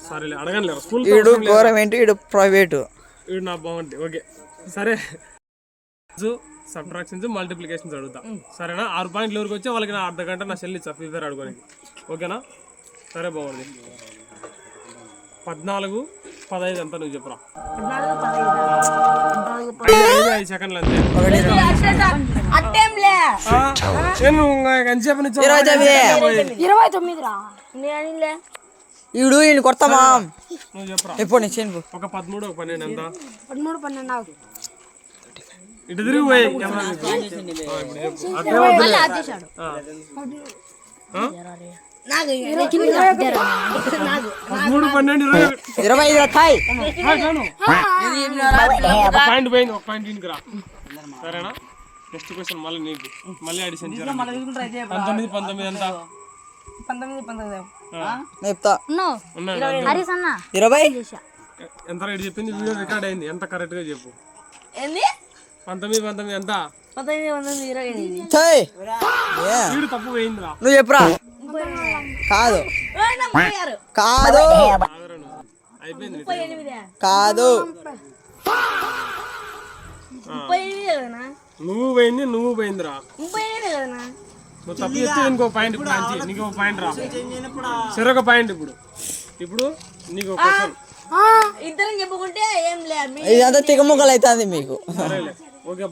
సరేలే అడగండి స్కూల్ వీడు గవర్నమెంట్ వీడు ప్రైవేటు వీడు నా బాగుంది ఓకే సరే సబ్ట్రాక్షన్స్ మల్టిప్లికేషన్స్ అడుగుతా సరేనా 6 పాయింట్లు ఎవరికి వచ్చి వాళ్ళకి నా అర్ధ గంట నా సెల్ ఇచ్చా ఫ్రీ ఫైర్ ఆడుకోనికి ఓకేనా సరే బాగుంది 14, 15 అంతా నువ్వు చెప్పరా 5 సెకండ్లు అంతే వీడు ఈయన కొడతామా నువ్వు చెప్పరా ఎప్పుడు నేను ఒక 13, 12 ఎంత 13, 12 ఇటు తిరిగి పోయి 1 పాయింట్ రా సరేనా నెక్స్ట్ క్వశ్చన్ మళ్ళీ నీకు మళ్ళీ అడిషన్ 19, 19 ఎంత 20 ఎంత రేట్ చెప్పింది వీడియో రికార్డ్ అయింది ఎంత కరెక్ట్ గా చెప్పు 19 ఎంత 19 వీడు తప్పు పోయిందిరా నువ్వు చెప్పురా కాదు కాదు అయిపోయింది కాదు నువ్వు పోయిందిరా నువ్వు తప్పు చెప్తే ఇంకో పాయింట్ ఇప్పుడు నీకు ఒక పాయింట్ రా సరే ఒక పాయింట్ ఇప్పుడు నీకు ఒక క్వశ్చన్ ఇద్దరం చెప్పుకుంటే ఏం లేదు ఇదంతా తిగముక్కలు అవుతుంది మీకు సరేలే ఓకే